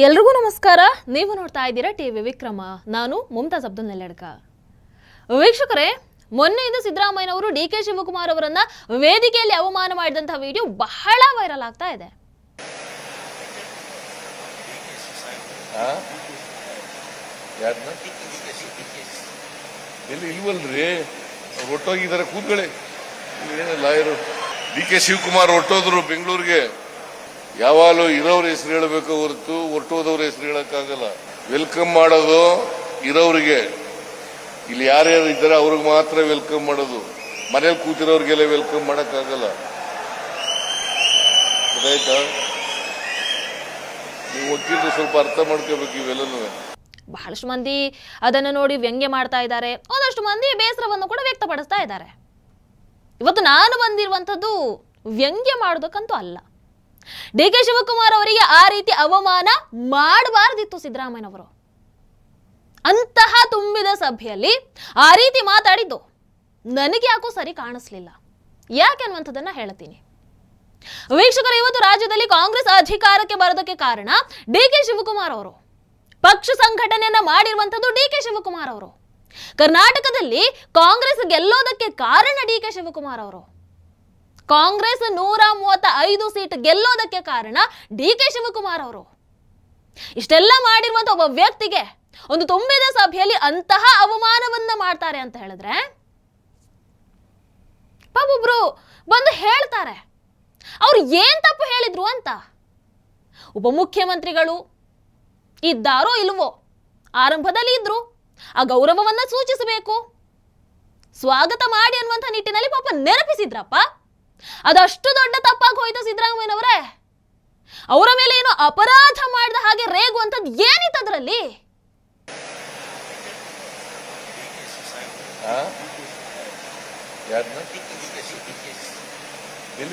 ಎಲ್ರಿಗೂ ನಮಸ್ಕಾರ. ನೀವು ನೋಡ್ತಾ ಇದ್ದೀರಾ ಟಿವಿ ವಿಕ್ರಮ. ನಾನು ಮುಮ್ತಾಜ್ ಅಬ್ದುಲ್ ನೆಲ್ಲಡ್ಕ. ವೀಕ್ಷಕರೇ, ಮೊನ್ನೆಯಿಂದ ಸಿದ್ದರಾಮಯ್ಯನವರು ಡಿಕೆ ಶಿವಕುಮಾರ್ ಅವರನ್ನ ವೇದಿಕೆಯಲ್ಲಿ ಅವಮಾನ ಮಾಡಿದಂತಹ ವಿಡಿಯೋ ಬಹಳ ವೈರಲ್ ಆಗ್ತಾ ಇದೆ. ಒಟ್ಟೋಗಿದ್ದಾರೆ ಕೂತ್ಕೊಳ್ಳಿ. ಲಾಯರು ಡಿಕೆ ಶಿವಕುಮಾರ್ ಹೊಟ್ಟೋದ್ರು ಬೆಂಗಳೂರಿಗೆ. ಯಾವಾಗಲೂ ಇರೋರ ಹೆಸರು ಹೇಳಬೇಕು ಹೊರತು ಹೊಟ್ಟೋದವ್ರ ಹೆಸರು ಹೇಳಕ್ಕಾಗಲ್ಲ. ವೆಲ್ಕಮ್ ಮಾಡೋದು ಇರೋರಿಗೆ, ಇಲ್ಲಿ ಯಾರ್ಯಾರು ಇದ್ದಾರೆ ಅವ್ರಿಗೆ ಮಾತ್ರ ವೆಲ್ಕಮ್ ಮಾಡೋದು. ಮನೇಲಿ ಕೂತಿರೋರಿಗೆಲ್ಲ ವೆಲ್ಕಮ್ ಮಾಡಕ್ಕಾಗಲ್ಲ. ಗೊತ್ತಾಯ್ತಾ? ನೀವು ವಕೀಲರು ಸ್ವಲ್ಪ ಅರ್ಥ ಮಾಡ್ಕೋಬೇಕು ಇವೆಲ್ಲನೂ. ಬಹಳಷ್ಟು ಮಂದಿ ಅದನ್ನು ನೋಡಿ ವ್ಯಂಗ್ಯ ಮಾಡ್ತಾ ಇದ್ದಾರೆ, ಒಂದಷ್ಟು ಮಂದಿ ಬೇಸರವನ್ನು ಕೂಡ ವ್ಯಕ್ತಪಡಿಸ್ತಾ ಇದ್ದಾರೆ. ಇವತ್ತು ನಾನು ಬಂದಿರುವಂತದ್ದು ವ್ಯಂಗ್ಯ ಮಾಡೋದಕ್ಕಂತೂ ಅಲ್ಲ. ಡಿಕೆ ಶಿವಕುಮಾರ್ ಅವರಿಗೆ ಆ ರೀತಿ ಅವಮಾನ ಮಾಡಬಾರದಿತ್ತು ಸಿದ್ದರಾಮಯ್ಯನವರು. ಅಂತಹ ತುಂಬಿದ ಸಭೆಯಲ್ಲಿ ಆ ರೀತಿ ಮಾತಾಡಿದ್ದು ನನಗೆ ಯಾಕೋ ಸರಿ ಕಾಣಿಸ್ಲಿಲ್ಲ. ಯಾಕೆ ಅನ್ನುವಂಥದ್ದನ್ನ ಹೇಳ್ತೀನಿ. ವೀಕ್ಷಕರು, ಇವತ್ತು ರಾಜ್ಯದಲ್ಲಿ ಕಾಂಗ್ರೆಸ್ ಅಧಿಕಾರಕ್ಕೆ ಬರೋದಕ್ಕೆ ಕಾರಣ ಡಿಕೆ ಶಿವಕುಮಾರ್ ಅವರು. ಪಕ್ಷ ಸಂಘಟನೆಯನ್ನ ಮಾಡಿರುವಂತದ್ದು ಡಿಕೆ ಶಿವಕುಮಾರ್ ಅವರು. ಕರ್ನಾಟಕದಲ್ಲಿ ಕಾಂಗ್ರೆಸ್ ಗೆಲ್ಲೋದಕ್ಕೆ ಕಾರಣ ಡಿಕೆ ಶಿವಕುಮಾರ್ ಅವರು. ಕಾಂಗ್ರೆಸ್ 135 ಸೀಟ್ ಗೆಲ್ಲೋದಕ್ಕೆ ಕಾರಣ ಡಿಕೆ ಶಿವಕುಮಾರ್ ಅವರು. ಇಷ್ಟೆಲ್ಲ ಮಾಡಿರುವಂತ ಒಬ್ಬ ವ್ಯಕ್ತಿಗೆ ಒಂದು ತುಂಬಿದ ಸಭೆಯಲ್ಲಿ ಅಂತಹ ಅವಮಾನವನ್ನ ಮಾಡ್ತಾರೆ ಅಂತ ಹೇಳಿದ್ರೆ ಪಾಪೊಬ್ರು ಬಂದು ಹೇಳ್ತಾರೆ ಅವ್ರು ಏನ್ ತಪ್ಪು ಹೇಳಿದ್ರು ಅಂತ. ಉಪಮುಖ್ಯಮಂತ್ರಿಗಳು ಇದ್ದಾರೋ ಇಲ್ವೋ, ಆರಂಭದಲ್ಲಿ ಇದ್ರು, ಆ ಗೌರವವನ್ನ ಸೂಚಿಸಬೇಕು, ಸ್ವಾಗತ ಮಾಡಿ ಅನ್ನುವಂಥ ನಿಟ್ಟಿನಲ್ಲಿ ಪಾಪ ನೆನಪಿಸಿದ್ರಪ್ಪ. ಅದಷ್ಟು ದೊಡ್ಡ ತಪ್ಪಾಗಿ ಹೋಯ್ತು ಸಿದ್ದರಾಮಯ್ಯನವರೇ. ಅವರ ಮೇಲೆ ಏನೋ ಅಪರಾಧ ಮಾಡಿದ ಹಾಗೆ ರೇಗುವಂಥದ್ದು ಏನಿತ್ತು ಅದರಲ್ಲಿ?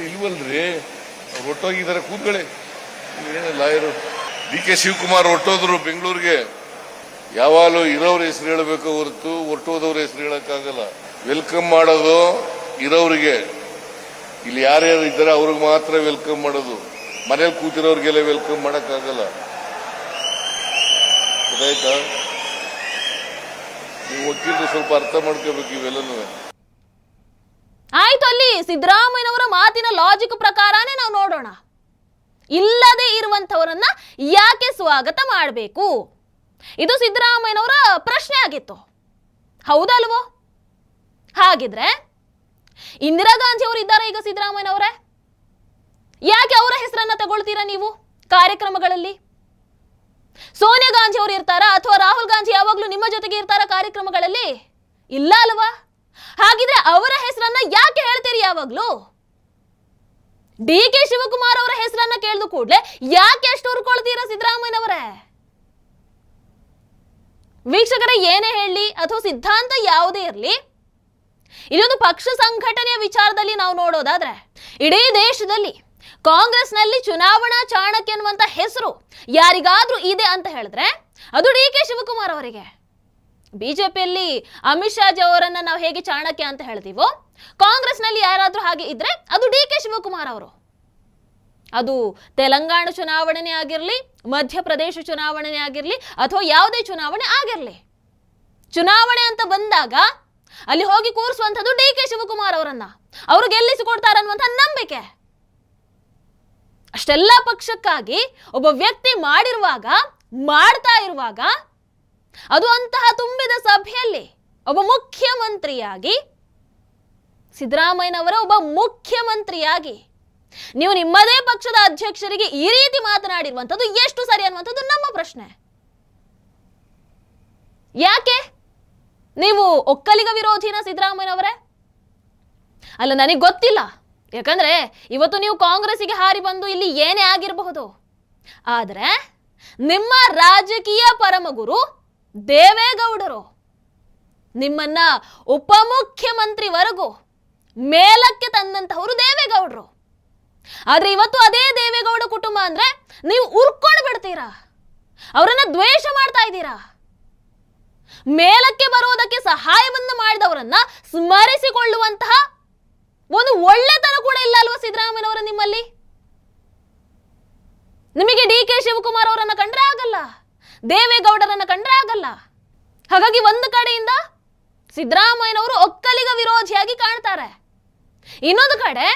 ಇಲ್ವಲ್ರಿ, ಹೊಟ್ಟೋಗಿದ್ದಾರೆ ಕೂತ್ಕೊಳ್ಳಿ. ಲಾಯರು ಡಿಕೆ ಶಿವಕುಮಾರ್ ಹೊಟ್ಟೋದ್ರು ಬೆಂಗಳೂರಿಗೆ. ಯಾವಾಗಲೂ ಇರೋರ ಹೆಸರು ಹೇಳಬೇಕು ಹೊರತು ಹೊಟ್ಟೋದವ್ರ ಹೆಸರು ಹೇಳಕ್ಕಾಗಲ್ಲ. ವೆಲ್ಕಮ್ ಮಾಡೋದು ಇರೋರಿಗೆ, ಇಲ್ಲಿ ಯಾರ್ಯಾರು ಇದ್ದಾರೆ ಅವ್ರಿಗೆ ಮಾತ್ರ ವೆಲ್ಕಮ್ ಮಾಡೋದು. ಮನೇಲಿ ಕೂತಿರೋರಿಗೆಲ್ಲ ವೆಲ್ಕಮ್ ಮಾಡಕ್ಕಾಗಲ್ಲ. ಗೊತ್ತಾಯ್ತಾ? ನೀವು ವಕೀಲರು ಸ್ವಲ್ಪ ಅರ್ಥ ಮಾಡ್ಕೋಬೇಕು ಇವೆಲ್ಲನೂ. ಆಯ್ತು, ಅಲ್ಲಿ ಸಿದ್ದರಾಮಯ್ಯನವರ ಮಾತಿನ ಲಾಜಿಕ್ ಪ್ರಕಾರನೇ ನಾವು ನೋಡೋಣ. ಇಲ್ಲದೆ ಇರುವಂತವರನ್ನ ಯಾಕೆ ಸ್ವಾಗತ ಮಾಡಬೇಕು? ಇದು ಸಿದ್ದರಾಮಯ್ಯನವರ ಪ್ರಶ್ನೆ ಆಗಿತ್ತು, ಹೌದಲ್ವೋ? ಹಾಗಿದ್ರೆ ಇಂದಿರಾ ಗಾಂಧಿ ಅವರು ಇದ್ದಾರೆ ಈಗ ಸಿದ್ದರಾಮಯ್ಯನವರೇ, ಯಾಕೆ ಅವರ ಹೆಸರನ್ನ ತಗೊಳ್ತೀರಾ ನೀವು ಕಾರ್ಯಕ್ರಮಗಳಲ್ಲಿ? ಸೋನಿಯಾ ಗಾಂಧಿ ಅವರು ಇರ್ತಾರಾ ಅಥವಾ ರಾಹುಲ್ ಗಾಂಧಿ ಯಾವಾಗ್ಲೂ ನಿಮ್ಮ ಜೊತೆಗೆ ಇರ್ತಾರ ಕಾರ್ಯಕ್ರಮಗಳಲ್ಲಿ? ಇಲ್ಲ ಅಲ್ವಾ? ಹಾಗಿದ್ರೆ ಅವರ ಹೆಸರನ್ನ ಯಾಕೆ ಹೇಳ್ತೀರಿ ಯಾವಾಗ್ಲೂ? ಡಿಕೆ ಶಿವಕುಮಾರ್ ಅವರ ಹೆಸರನ್ನ ಕೇಳಿದ ಕೂಡಲೇ ಯಾಕೆ ಅಷ್ಟು ಹುರ್ಕೊಳ್ತೀರಾ ಸಿದ್ದರಾಮಯ್ಯನವರೇ? ವೀಕ್ಷಕರೇ, ಏನೇ ಹೇಳಲಿ ಅಥವಾ ಸಿದ್ಧಾಂತ ಯಾವುದೇ ಇರಲಿ, ಇದೊಂದು ಪಕ್ಷ ಸಂಘಟನೆಯ ವಿಚಾರದಲ್ಲಿ ನಾವು ನೋಡೋದಾದ್ರೆ ಇಡೀ ದೇಶದಲ್ಲಿ ಕಾಂಗ್ರೆಸ್ನಲ್ಲಿ ಚುನಾವಣಾ ಚಾಣಕ್ಯ ಅನ್ನುವಂತ ಹೆಸರು ಯಾರಿಗಾದ್ರೂ ಇದೆ ಅಂತ ಹೇಳಿದ್ರೆ ಅದು ಡಿಕೆ ಶಿವಕುಮಾರ್ ಅವರಿಗೆ. ಬಿಜೆಪಿಯಲ್ಲಿ ಅಮಿತ್ ಶಾ ಜಿ ಅವರನ್ನ ನಾವು ಹೇಗೆ ಚಾಣಕ್ಯ ಅಂತ ಹೇಳ್ತೀವೋ, ಕಾಂಗ್ರೆಸ್ನಲ್ಲಿ ಯಾರಾದ್ರೂ ಹಾಗೆ ಇದ್ರೆ ಅದು ಡಿಕೆ ಶಿವಕುಮಾರ್ ಅವರು. ಅದು ತೆಲಂಗಾಣ ಚುನಾವಣೆ ಆಗಿರಲಿ, ಮಧ್ಯಪ್ರದೇಶ ಚುನಾವಣೆ ಆಗಿರಲಿ, ಅಥವಾ ಯಾವುದೇ ಚುನಾವಣೆ ಆಗಿರಲಿ, ಚುನಾವಣೆ ಅಂತ ಬಂದಾಗ ಅಲ್ಲಿ ಹೋಗಿ ಕೂರಿಸುವಂಥದ್ದು ಡಿಕೆ ಶಿವಕುಮಾರ್ ಅವರನ್ನ. ಅವರು ಗೆಲ್ಲಿಸಿಕೊಡ್ತಾರೆ ಅನ್ನುವಂಥ ನಂಬಿಕೆ. ಅಷ್ಟೆಲ್ಲ ಪಕ್ಷಕ್ಕಾಗಿ ಒಬ್ಬ ವ್ಯಕ್ತಿ ಮಾಡ್ತಾ ಇರುವಾಗ ಅದು ಅಂತಹ ತುಂಬಿದ ಸಭೆಯಲ್ಲಿ ಒಬ್ಬ ಮುಖ್ಯಮಂತ್ರಿಯಾಗಿ, ಸಿದ್ದರಾಮಯ್ಯನವರ ಒಬ್ಬ ಮುಖ್ಯಮಂತ್ರಿಯಾಗಿ ನೀವು ನಿಮ್ಮದೇ ಪಕ್ಷದ ಅಧ್ಯಕ್ಷರಿಗೆ ಈ ರೀತಿ ಮಾತನಾಡಿರುವಂಥದ್ದು ಎಷ್ಟು ಸರಿ ಅನ್ನುವಂಥದ್ದು ನಮ್ಮ ಪ್ರಶ್ನೆ. ಯಾಕೆ ನೀವು ಒಕ್ಕಲಿಗ ವಿರೋಧಿನ ಸಿದ್ದರಾಮಯ್ಯನವರೇ? ಅಲ್ಲ, ನನಗೆ ಗೊತ್ತಿಲ್ಲ. ಯಾಕಂದ್ರೆ ಇವತ್ತು ನೀವು ಕಾಂಗ್ರೆಸ್ಸಿಗೆ ಹಾರಿ ಬಂದು ಇಲ್ಲಿ ಏನೇ ಆಗಿರಬಹುದು, ಆದ್ರೆ ನಿಮ್ಮ ರಾಜಕೀಯ ಪರಮಗುರು ದೇವೇಗೌಡರು ನಿಮ್ಮನ್ನ ಉಪಮುಖ್ಯಮಂತ್ರಿವರೆಗೂ ಮೇಲಕ್ಕೆ ತಂದಂತಹವರು ದೇವೇಗೌಡರು. ಆದ್ರೆ ಇವತ್ತು ಅದೇ ದೇವೇಗೌಡ ಕುಟುಂಬ ಅಂದ್ರೆ ನೀವು ಉರ್ಕೊಂಡು ಬಿಡ್ತೀರಾ, ಅವರನ್ನ ದ್ವೇಷ ಮಾಡ್ತಾ ಇದ್ದೀರಾ. ಮೇಲಕ್ಕೆ ಬರುವುದಕ್ಕೆ ಸಹಾಯವನ್ನು ಮಾಡಿದವರನ್ನ ಸ್ಮರಿಸಿಕೊಳ್ಳುವಂತಹ ಒಂದು ಒಳ್ಳೆತನ ಕೂಡ ಇಲ್ಲ ಅಲ್ವಾ ಸಿದ್ದರಾಮಯ್ಯನವರ ನಿಮ್ಮಲ್ಲಿ? ನಿಮಗೆ ಡಿ ಕೆ ಶಿವಕುಮಾರ್ ಅವರನ್ನ ಕಂಡ್ರೆ ಆಗಲ್ಲ, ದೇವೇಗೌಡರನ್ನ ಕಂಡ್ರೆ ಆಗಲ್ಲ. ಹಾಗಾಗಿ ಒಂದು ಕಡೆಯಿಂದ ಸಿದ್ದರಾಮಯ್ಯನವರು ಒಕ್ಕಲಿಗ ವಿರೋಧಿಯಾಗಿ ಕಾಣ್ತಾರೆ, ಇನ್ನೊಂದು ಕಡೆ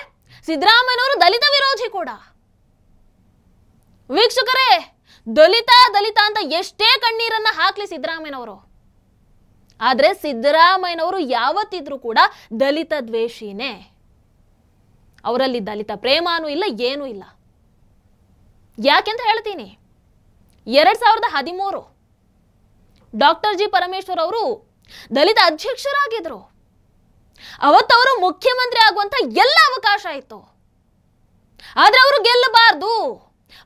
ಸಿದ್ದರಾಮಯ್ಯನವರು ದಲಿತ ವಿರೋಧಿ ಕೂಡ. ವೀಕ್ಷಕರೇ, ದಲಿತ ದಲಿತ ಅಂತ ಎಷ್ಟೇ ಕಣ್ಣೀರನ್ನ ಹಾಕ್ಲಿ ಸಿದ್ದರಾಮಯ್ಯನವರು, ಆದ್ರೆ ಸಿದ್ದರಾಮಯ್ಯನವರು ಯಾವತ್ತಿದ್ರೂ ಕೂಡ ದಲಿತ ದ್ವೇಷಿನೇ. ಅವರಲ್ಲಿ ದಲಿತ ಪ್ರೇಮಾನೂ ಇಲ್ಲ, ಏನೂ ಇಲ್ಲ. ಯಾಕೆಂತ ಹೇಳ್ತೀನಿ, 2013 ಡಾಕ್ಟರ್ ಜಿ ಪರಮೇಶ್ವರ್ ಅವರು ದಲಿತ ಅಧ್ಯಕ್ಷರಾಗಿದ್ರು. ಅವತ್ತವರು ಮುಖ್ಯಮಂತ್ರಿ ಆಗುವಂತ ಎಲ್ಲ ಅವಕಾಶ ಇತ್ತು, ಆದ್ರೆ ಅವರು ಗೆಲ್ಲಬಾರ್ದು.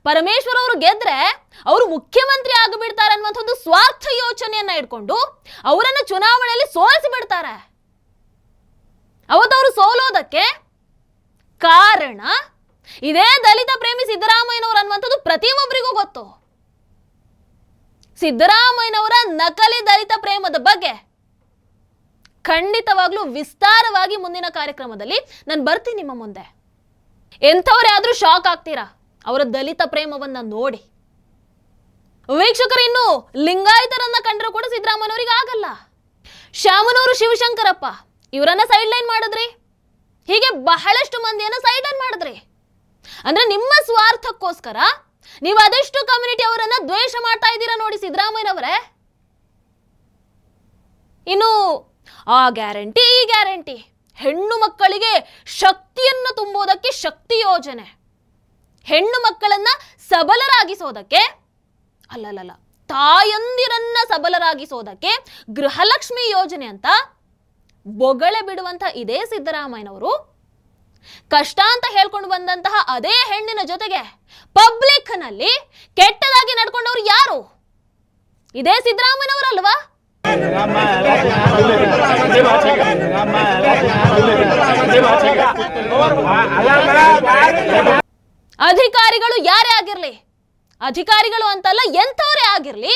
ಪರಮೇಶ್ವರ್ ಅವರು ಗೆದ್ರೆ ಅವರು ಮುಖ್ಯಮಂತ್ರಿ ಆಗಿಬಿಡ್ತಾರೆ ಅನ್ನುವಂಥ ಒಂದು ಸ್ವಾರ್ಥ ಯೋಚನೆಯನ್ನ ಇಟ್ಕೊಂಡು ಅವರನ್ನ ಚುನಾವಣೆಯಲ್ಲಿ ಸೋಲಿಸಿ ಬಿಡ್ತಾರೆ. ಅವತ್ತವರು ಸೋಲೋದಕ್ಕೆ ಕಾರಣ ಇದೇ ದಲಿತ ಪ್ರೇಮಿ ಸಿದ್ದರಾಮಯ್ಯನವರು ಅನ್ನುವಂಥದ್ದು ಪ್ರತಿಯೊಬ್ಬರಿಗೂ ಗೊತ್ತು. ಸಿದ್ದರಾಮಯ್ಯನವರ ನಕಲಿ ದಲಿತ ಪ್ರೇಮದ ಬಗ್ಗೆ ಖಂಡಿತವಾಗ್ಲೂ ವಿಸ್ತಾರವಾಗಿ ಮುಂದಿನ ಕಾರ್ಯಕ್ರಮದಲ್ಲಿ ನಾನು ಬರ್ತೀನಿ ನಿಮ್ಮ ಮುಂದೆ. ಎಂಥವ್ರು ಆದ್ರೂ ಶಾಕ್ ಆಗ್ತೀರಾ ಅವರ ದಲಿತ ಪ್ರೇಮವನ್ನ ನೋಡಿ. ವೀಕ್ಷಕರು, ಇನ್ನು ಲಿಂಗಾಯತರನ್ನ ಕಂಡ್ರೂ ಕೂಡ ಸಿದ್ದರಾಮಯ್ಯನವರಿಗೆ ಆಗಲ್ಲ. ಶಾಮನೂರು ಶಿವಶಂಕರಪ್ಪ ಇವರನ್ನ ಸೈಡ್ ಲೈನ್ ಮಾಡಿದ್ರಿ, ಹೀಗೆ ಬಹಳಷ್ಟು ಮಂದಿಯನ್ನ ಸೈಡ್ ಲೈನ್ ಮಾಡಿದ್ರಿ. ಅಂದ್ರೆ ನಿಮ್ಮ ಸ್ವಾರ್ಥಕ್ಕೋಸ್ಕರ ನೀವು ಅದೆಷ್ಟು ಕಮ್ಯುನಿಟಿ ಅವರನ್ನ ದ್ವೇಷ ಮಾಡ್ತಾ ಇದ್ದೀರಾ ನೋಡಿ ಸಿದ್ದರಾಮಯ್ಯನವರೇ. ಇನ್ನು ಆ ಗ್ಯಾರಂಟಿ ಈ ಗ್ಯಾರಂಟಿ, ಹೆಣ್ಣು ಮಕ್ಕಳಿಗೆ ಶಕ್ತಿಯನ್ನು ತುಂಬುವುದಕ್ಕೆ ಶಕ್ತಿ ಯೋಜನೆ, ಹೆಣ್ಣು ಮಕ್ಕಳನ್ನ ಸಬಲರಾಗಿಸೋದಕ್ಕೆ ಅಲ್ಲಲ್ಲ ತಾಯಂದಿರನ್ನ ಸಬಲರಾಗಿಸೋದಕ್ಕೆ ಗೃಹಲಕ್ಷ್ಮಿ ಯೋಜನೆ ಅಂತ ಬೊಗಳೆ ಬಿಡುವಂತ ಇದೇ ಸಿದ್ದರಾಮಯ್ಯನವರು ಕಷ್ಟ ಅಂತ ಹೇಳ್ಕೊಂಡು ಬಂದಂತಹ ಅದೇ ಹೆಣ್ಣಿನ ಜೊತೆಗೆ ಪಬ್ಲಿಕ್ ನಲ್ಲಿ ಕೆಟ್ಟದಾಗಿ ನಡ್ಕೊಂಡವ್ರು ಯಾರು? ಇದೇ ಸಿದ್ದರಾಮಯ್ಯನವರಲ್ವಾ? ಅಧಿಕಾರಿಗಳು ಯಾರೇ ಆಗಿರ್ಲಿ, ಅಧಿಕಾರಿಗಳು ಅಂತಲ್ಲ ಎಂಥವರೇ ಆಗಿರ್ಲಿ,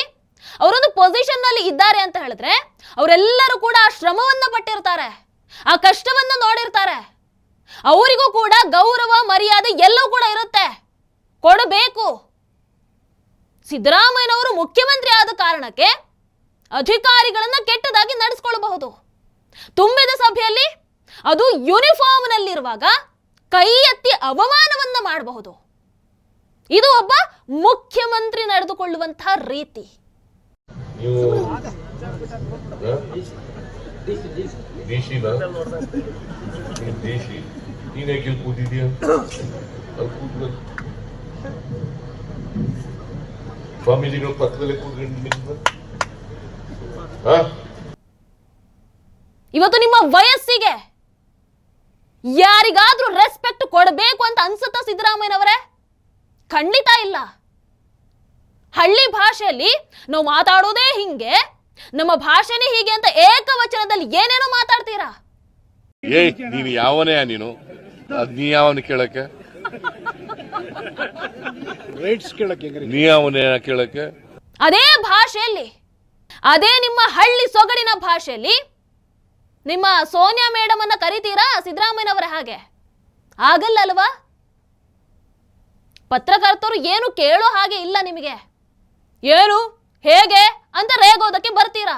ಅವರೊಂದು ಪೊಸಿಷನ್ ನಲ್ಲಿ ಇದ್ದಾರೆ ಅಂತ ಹೇಳಿದ್ರೆ ಅವರೆಲ್ಲರೂ ಕೂಡ ಆ ಶ್ರಮವನ್ನ ಪಟ್ಟಿರ್ತಾರೆ, ಆ ಕಷ್ಟವನ್ನ ನೋಡಿರ್ತಾರೆ. ಅವರಿಗೂ ಕೂಡ ಗೌರವ ಮರ್ಯಾದೆ ಎಲ್ಲವೂ ಕೂಡ ಇರುತ್ತೆ, ಕೊಡಬೇಕು. ಸಿದ್ದರಾಮಯ್ಯನವರು ಮುಖ್ಯಮಂತ್ರಿ ಆದ ಕಾರಣಕ್ಕೆ ಅಧಿಕಾರಿಗಳನ್ನ ಕೆಟ್ಟದಾಗಿ ನಡೆಸಿಕೊಳ್ಳಬಹುದು. ತುಂಬಿದ ಸಭೆಯಲ್ಲಿ ಅದು ಯೂನಿಫಾರ್ಮ್ ನಲ್ಲಿರುವಾಗ ಕೈ ಎತ್ತಿ ಅವಮಾನವನ್ನ ಮಾಡಬಹುದು. ಇದು ಒಬ್ಬ ಮುಖ್ಯಮಂತ್ರಿ ನಡೆದುಕೊಳ್ಳುವಂತಹ ರೀತಿ. ಸ್ವಾಮೀಜಿಗಳು ಪಕ್ಕದಲ್ಲಿ ಕೂತ್ಕೊಂಡು ಇವತ್ತು ನಿಮ್ಮ ವಯಸ್ಸಿಗೆ ಯಾರಿಗಾದ್ರೂ ರೆಸ್ಪೆಕ್ಟ್ ಕೊಡಬೇಕು ಅಂತ ಅನ್ಸುತ್ತಾ ಸಿದ್ದರಾಮಯ್ಯನವರೇ? ಖಂಡಿತ ಇಲ್ಲ. ಹಳ್ಳಿ ಭಾಷೆಯಲ್ಲಿ ನಾವು ಮಾತಾಡೋದೇ ಹಿಂಗೆ, ನಮ್ಮ ಭಾಷೆನೇ ಹೀಗೆ ಅಂತ ಏಕವಚನದಲ್ಲಿ ಏನೇನೋ ಮಾತಾಡ್ತೀರಾ. ನೀನು ಯಾವನೇ ನೀನು, ನೀ ಯಾವನ ಕೇಳಕ್ಕೆ, ನೀ ಯಾವನೇ ಕೇಳಕ್ಕೆ? ಅದೇ ಭಾಷೆಯಲ್ಲಿ, ಅದೇ ನಿಮ್ಮ ಹಳ್ಳಿ ಸೊಗಡಿನ ಭಾಷೆಯಲ್ಲಿ ನಿಮ್ಮ ಸೋನಿಯಾ ಮೇಡಮ್ ಅನ್ನ ಕರಿತೀರಾ ಸಿದ್ದರಾಮಯ್ಯನವರ ಹಾಗೆ? ಆಗಲ್ಲ ಅಲ್ವಾ? ಪತ್ರಕರ್ತರು ಏನು ಕೇಳೋ ಹಾಗೆ ಇಲ್ಲ ನಿಮಗೆ. ಏನು ಹೇಗೆ ಅಂತ ರೇಗೋದಕ್ಕೆ ಬರ್ತೀರಾ.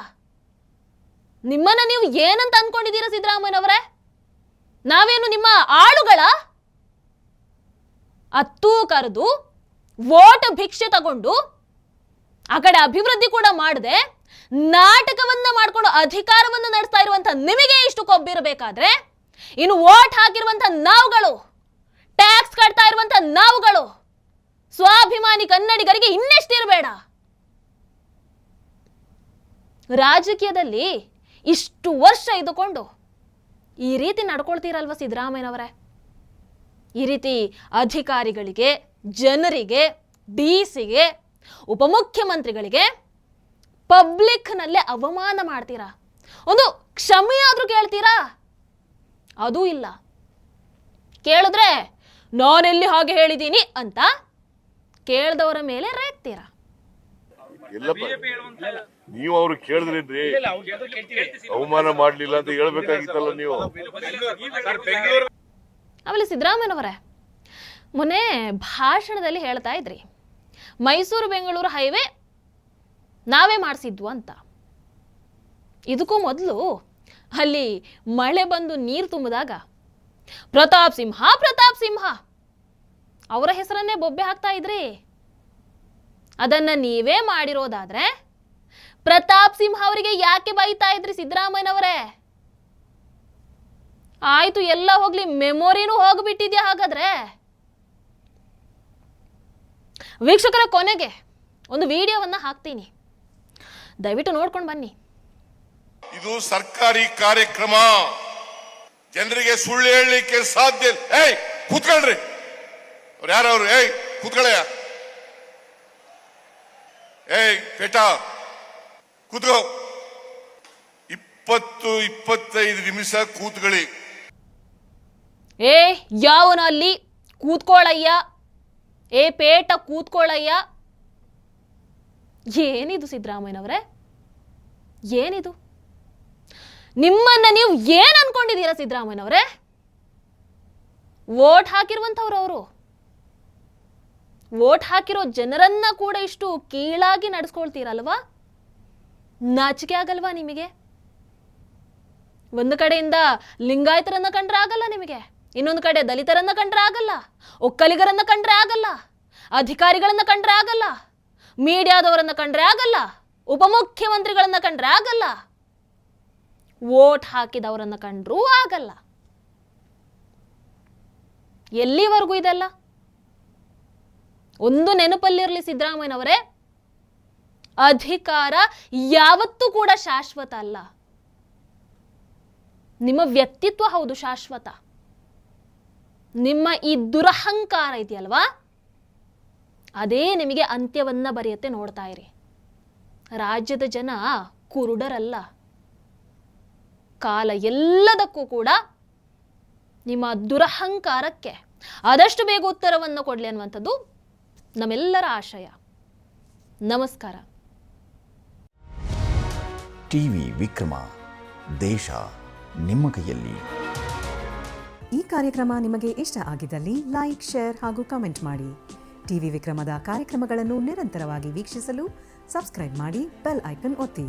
ನಿಮ್ಮನ್ನ ನೀವು ಏನಂತ ಅನ್ಕೊಂಡಿದ್ದೀರಾ ಸಿದ್ದರಾಮಯ್ಯನವರೇ? ನಾವೇನು ನಿಮ್ಮ ಆಳುಗಳ? ಅತ್ತೂ ಕರೆದು ವೋಟ್ ಭಿಕ್ಷೆ ತಗೊಂಡು ಆ ಕಡೆ ಅಭಿವೃದ್ಧಿ ಕೂಡ ಮಾಡದೆ ನಾಟಕವನ್ನ ಮಾಡ್ಕೊಂಡು ಅಧಿಕಾರವನ್ನ ನಡೆಸ್ತಾ ಇರುವಂತ ನಿಮಗೆ ಇಷ್ಟು ಕೊಬ್ಬಿರಬೇಕಾದ್ರೆ ಇನ್ನು ವೋಟ್ ಹಾಕಿರುವಂತ ನಾವುಗಳು, ಟ್ಯಾಕ್ಸ್ ಕಟ್ತಾ ಇರುವಂತ ನಾವುಗಳು, ಸ್ವಾಭಿಮಾನಿ ಕನ್ನಡಿಗರಿಗೆ ಇನ್ನೆಷ್ಟಿರಬೇಡ. ರಾಜಕೀಯದಲ್ಲಿ ಇಷ್ಟು ವರ್ಷ ಇದ್ದುಕೊಂಡು ಈ ರೀತಿ ನಡ್ಕೊಳ್ತೀರಲ್ವ ಸಿದ್ದರಾಮಯ್ಯನವರೇ? ಈ ರೀತಿ ಅಧಿಕಾರಿಗಳಿಗೆ, ಜನರಿಗೆ, ಡಿಸಿಗೆ, ಉಪಮುಖ್ಯಮಂತ್ರಿಗಳಿಗೆ ಪಬ್ಲಿಕ್ ನಲ್ಲೇ ಅವಮಾನ ಮಾಡ್ತೀರಾ. ಒಂದು ಕ್ಷಮೆಯಾದ್ರೂ ಕೇಳ್ತೀರಾ? ಅದೂ ಇಲ್ಲ. ಕೇಳಿದ್ರೆ ನಾನೆಲ್ಲಿ ಹಾಗೆ ಹೇಳಿದ್ದೀನಿ ಅಂತ ಕೇಳ್ದವರ ಮೇಲೆ ರೇಗ್ತೀರಾ. ನೀವು ಅವ್ರು ಕೇಳಿದ್ರಿ ಅವಮಾನ ಮಾಡ್ಲಿಲ್ಲ ಅಂತ ಹೇಳ್ಬೇಕಾಗಿತ್ತಲ್ಲ ನೀವು. ಆಮೇಲೆ ಸಿದ್ದರಾಮಯ್ಯನವರೇ ಮೊನ್ನೆ ಭಾಷಣದಲ್ಲಿ ಹೇಳ್ತಾ ಇದ್ರಿ, ಮೈಸೂರು ಬೆಂಗಳೂರು ಹೈವೇ ನಾವೇ ಮಾಡಿಸಿದ್ವು ಅಂತ. ಇದಕ್ಕೂ ಮೊದಲು ಅಲ್ಲಿ ಮಳೆ ಬಂದು ನೀರು ತುಂಬಿದಾಗ ಪ್ರತಾಪ್ ಸಿಂಹ ಅವರ ಹೆಸರನ್ನೇ ಬೊಬ್ಬೆ ಹಾಕ್ತಾ ಇದ್ರಿ. ಅದನ್ನ ನೀವೇ ಮಾಡಿರೋದಾದ್ರೆ ಪ್ರತಾಪ್ ಸಿಂಹ ಅವರಿಗೆ ಯಾಕೆ ಬೈತಾ ಇದ್ರಿ ಸಿದ್ದರಾಮಯ್ಯನವರೇ? ಆಯ್ತು, ಎಲ್ಲ ಹೋಗ್ಲಿ, ಮೆಮೊರಿನೂ ಹೋಗ್ಬಿಟ್ಟಿದ್ಯಾ ಹಾಗಾದ್ರೆ. ವೀಕ್ಷಕರ, ಕೊನೆಗೆ ಒಂದು ವಿಡಿಯೋವನ್ನ ಹಾಕ್ತೀನಿ, ದಯವಿಟ್ಟು ನೋಡ್ಕೊಂಡು ಬನ್ನಿ. ಇದು ಸರ್ಕಾರಿ ಕಾರ್ಯಕ್ರಮ, ಜನರಿಗೆ ಸುಳ್ಳು ಹೇಳಲಿಕ್ಕೆ ಸಾಧ್ಯ. ಏಯ್ ಕೂತ್ಕೊಳ್ರಿ, ಅವ್ರು ಯಾರವ್ರು? ಏಯ್ ಕೂತ್ಕೊಳ್ಳಯ್ಯ, ಏಯ್ ಪೇಟಾ ಕೂತ್ಕೋ. 20-25 ನಿಮಿಷ ಕೂತ್ಕೊಳ್ಳಿ. ಏ ಯಾವನ ಅಲ್ಲಿ ಕೂತ್ಕೊಳ್ಳಯ್ಯ, ಏ ಪೇಟ ಕೂತ್ಕೊಳ್ಳಯ್ಯ. ಏನಿದು ಸಿದ್ದರಾಮಯ್ಯನವರೇ, ಏನಿದು? ನಿಮ್ಮನ್ನ ನೀವು ಏನ್ ಅನ್ಕೊಂಡಿದ್ದೀರಾ ಸಿದ್ದರಾಮಯ್ಯನವರೇ? ವೋಟ್ ಹಾಕಿರುವಂತವ್ರು ಅವರು. ವೋಟ್ ಹಾಕಿರೋ ಜನರನ್ನ ಕೂಡ ಇಷ್ಟು ಕೀಳಾಗಿ ನಡೆಸ್ಕೊಳ್ತೀರಲ್ವಾ? ನಾಚಿಕೆ ಆಗಲ್ವಾ ನಿಮಗೆ? ಒಂದು ಕಡೆಯಿಂದ ಲಿಂಗಾಯತರನ್ನ ಕಂಡ್ರೆ ಆಗಲ್ಲ ನಿಮಗೆ, ಇನ್ನೊಂದು ಕಡೆ ದಲಿತರನ್ನ ಕಂಡ್ರೆ ಆಗಲ್ಲ, ಒಕ್ಕಲಿಗರನ್ನ ಕಂಡ್ರೆ ಆಗಲ್ಲ, ಅಧಿಕಾರಿಗಳನ್ನ ಕಂಡ್ರೆ ಆಗಲ್ಲ, ಮೀಡಿಯಾದವರನ್ನ ಕಂಡ್ರೆ ಆಗಲ್ಲ, ಉಪಮುಖ್ಯಮಂತ್ರಿಗಳನ್ನ ಕಂಡ್ರೆ ಆಗಲ್ಲ, ವೋಟ್ ಹಾಕಿದವರನ್ನ ಕಂಡ್ರೂ ಆಗಲ್ಲ. ಎಲ್ಲಿವರೆಗೂ ಇದೆಲ್ಲ? ಒಂದು ನೆನಪಲ್ಲಿರಲಿ ಸಿದ್ದರಾಮಯ್ಯನವರೇ, ಅಧಿಕಾರ ಯಾವತ್ತೂ ಕೂಡ ಶಾಶ್ವತ ಅಲ್ಲ. ನಿಮ್ಮ ವ್ಯಕ್ತಿತ್ವ ಹೌದು ಶಾಶ್ವತ. ನಿಮ್ಮ ಈ ದುರಹಂಕಾರ ಇದೆಯಲ್ವಾ, ಅದೇ ನಿಮಗೆ ಅಂತ್ಯವನ್ನ ಬರೆಯುತ್ತೆ. ನೋಡ್ತಾ ಇರಿ, ರಾಜ್ಯದ ಜನ ಕುರುಡರಲ್ಲ. ಕಾಲ ಎಲ್ಲದಕ್ಕೂ ಕೂಡ ನಿಮ್ಮ ದುರಹಂಕಾರಕ್ಕೆ ಆದಷ್ಟು ಬೇಗ ಉತ್ತರವನ್ನು ಕೊಡಲಿ ಅನ್ನುವಂಥದ್ದು ನಮ್ಮೆಲ್ಲರ ಆಶಯ. ನಮಸ್ಕಾರ. ಟಿವಿ ವಿಕ್ರಮ, ದೇಶ ನಿಮ್ಮ ಕೈಯಲ್ಲಿ. ಈ ಕಾರ್ಯಕ್ರಮ ನಿಮಗೆ ಇಷ್ಟ ಆಗಿದ್ದಲ್ಲಿ ಲೈಕ್, ಶೇರ್ ಹಾಗೂ ಕಮೆಂಟ್ ಮಾಡಿ. ಟಿವಿ ವಿಕ್ರಮದ ಕಾರ್ಯಕ್ರಮಗಳನ್ನು ನಿರಂತರವಾಗಿ ವೀಕ್ಷಿಸಲು ಸಬ್ಸ್ಕ್ರೈಬ್ ಮಾಡಿ, ಬೆಲ್ ಐಕನ್ ಒತ್ತಿ.